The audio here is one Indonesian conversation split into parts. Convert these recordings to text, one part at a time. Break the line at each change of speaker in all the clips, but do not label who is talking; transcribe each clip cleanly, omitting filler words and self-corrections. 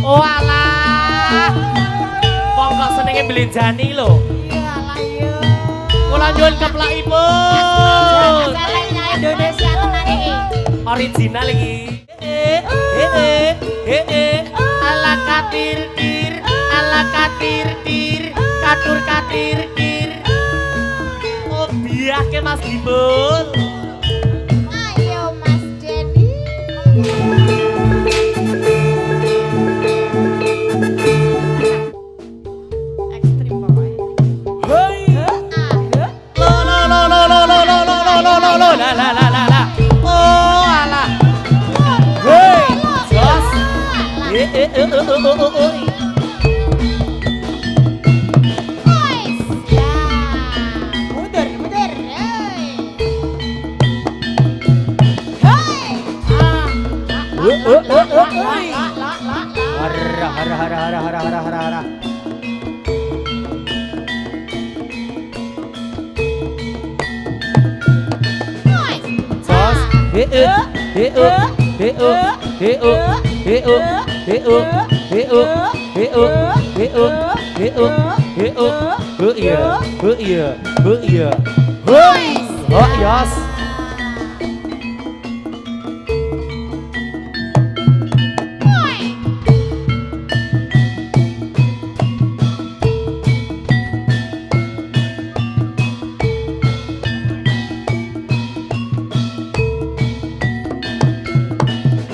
Oh alah. Wong kok senenge belenjani lho.
Iya lah iya.
Kula nyuwun keplakipun.
Asalnya Indonesia tenan iki.
Original iki. Ala katir tir, ala katir tir, katur katir tir. Oh biah ke Mas Gimbul.
Ayo Mas Denny. Ekstrim pokoknya.
Hei. Lo la la la la la. Oh alah. Hei. Jos.
Mundur, mundur. Hei.
Hara. Yos.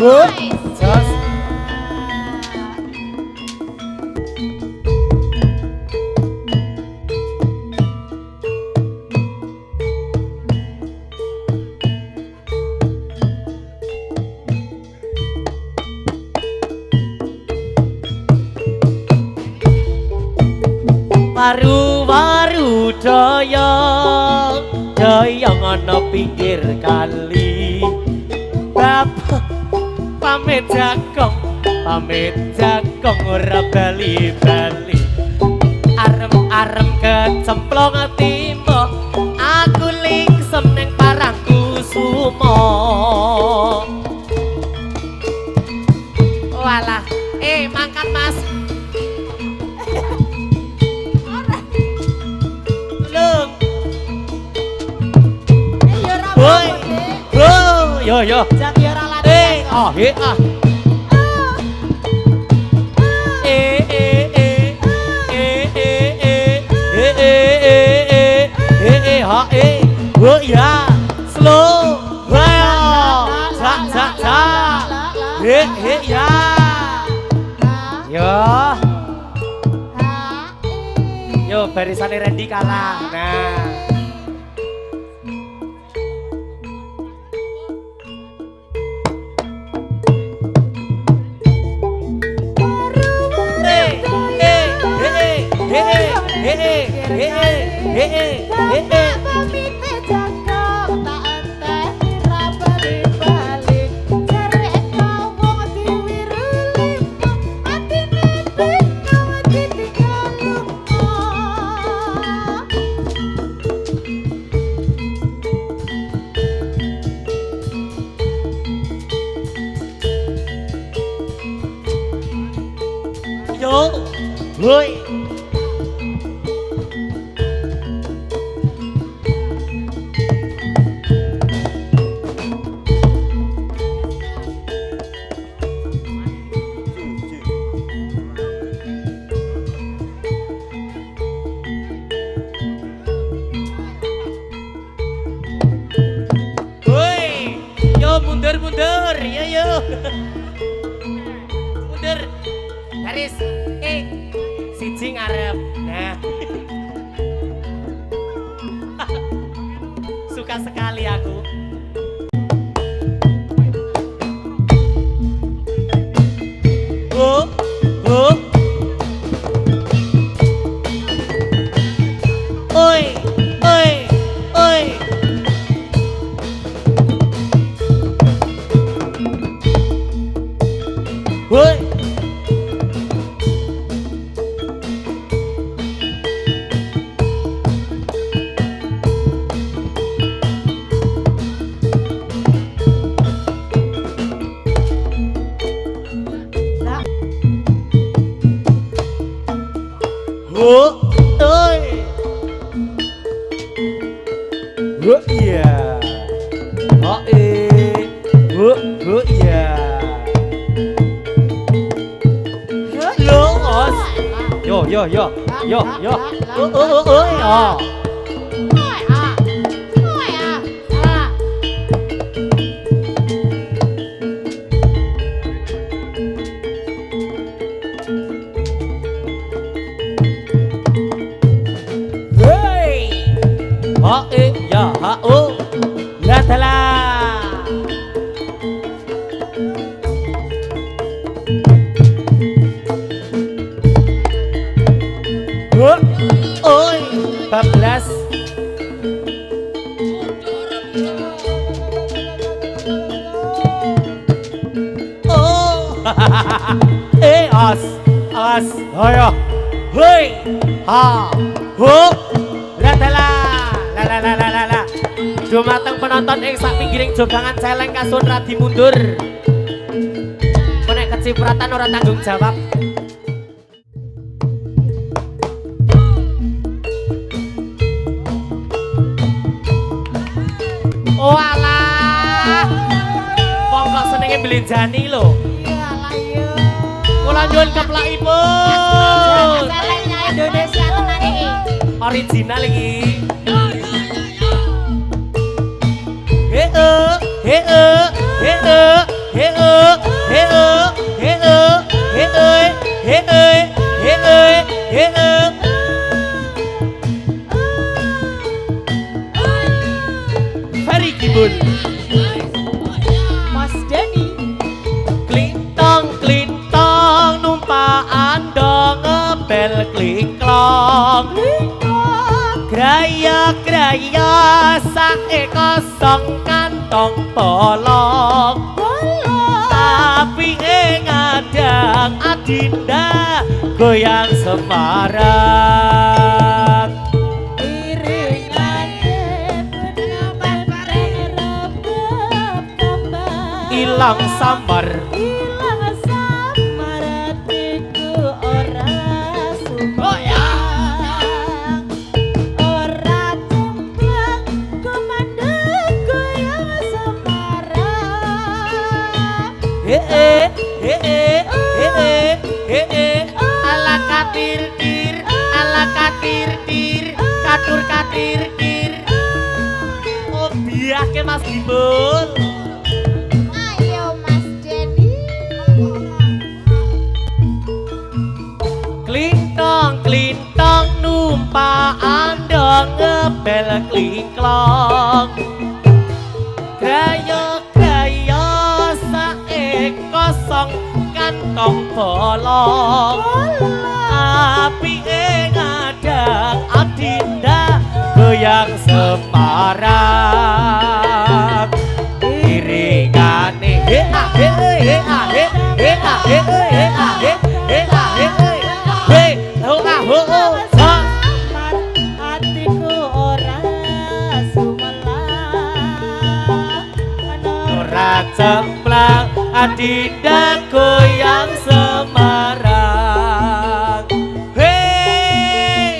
Jos. Waru-waru doyong ana pinggir kali. Bapak pamit jagong ora bali-bali. Arem-arem kecemplung timba, aku lingsem ning Parangkusumo. Walah, mangkat Mas. Lung. Woi. Bro, yo.
Jati ora lari.
Oh ya, slow, wow, cak, ya, yo, barisannya Randy kalah, nah. Yo, woi. Mundur, ya yo. Mundur. Garis, siji ngarep. Nah. Suka sekali aku. Oh. Oi. Woi. oi. Iya. Oh iya. Los. Yo. Oh. Ya ha o la tala oi 14 oh as ayo hei ha ho la tala la dumateng penonton ing sak pinggiring jogangan celeng kasun radi mundur menek kecipratan ora tanggung jawab oh alah wong kok senenge belenjani lho
Iyalah yo.
kula nyuwun keplakipun
Celengnya Indonesia tenan iki.
original iki Ferry Kibun
Mas Denny.
Klintong numpaan dong ngebel klingklong Graya sae kosong kantong bolong tapi ngadang adinda goyang semarak ilang samar katir oh biah ke Mas Gimbul
Ayo Mas Denny.
Klintong numpaan dong ngebel klingklong Graya sae kosong kantong bolong api ngadang adinda goyang semarak iringane
Hatiku ora sumelang
ora cemplang adinda goyang semarak hey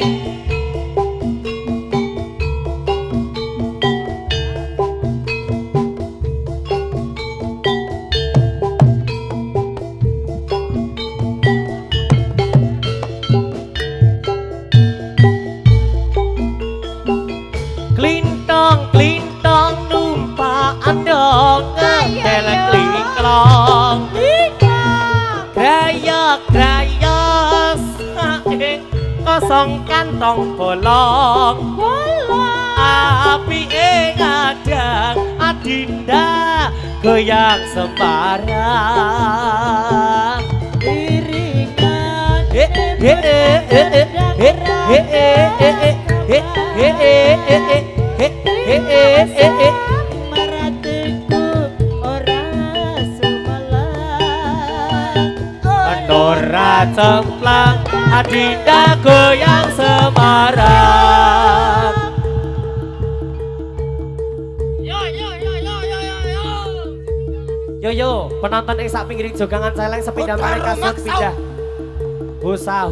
Klintong numpaan dong ngebel klingklong Graya sae kosong kantong bolong api ngadang adinda goyang sembarang iringan
maratiku ora sumelang
ora cemplang adinda goyang semarak yo penonton ing sak pinggiring jogangan celeng sepindah maneh kasut pindah husa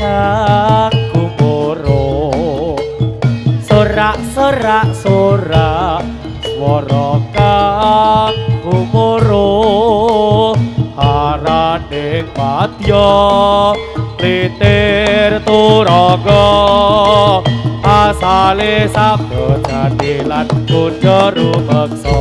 kang kumoro sorak sorak sorak swara kang kumoro haraning madya litir turaga asale sabda jati lan kunjo rumeksa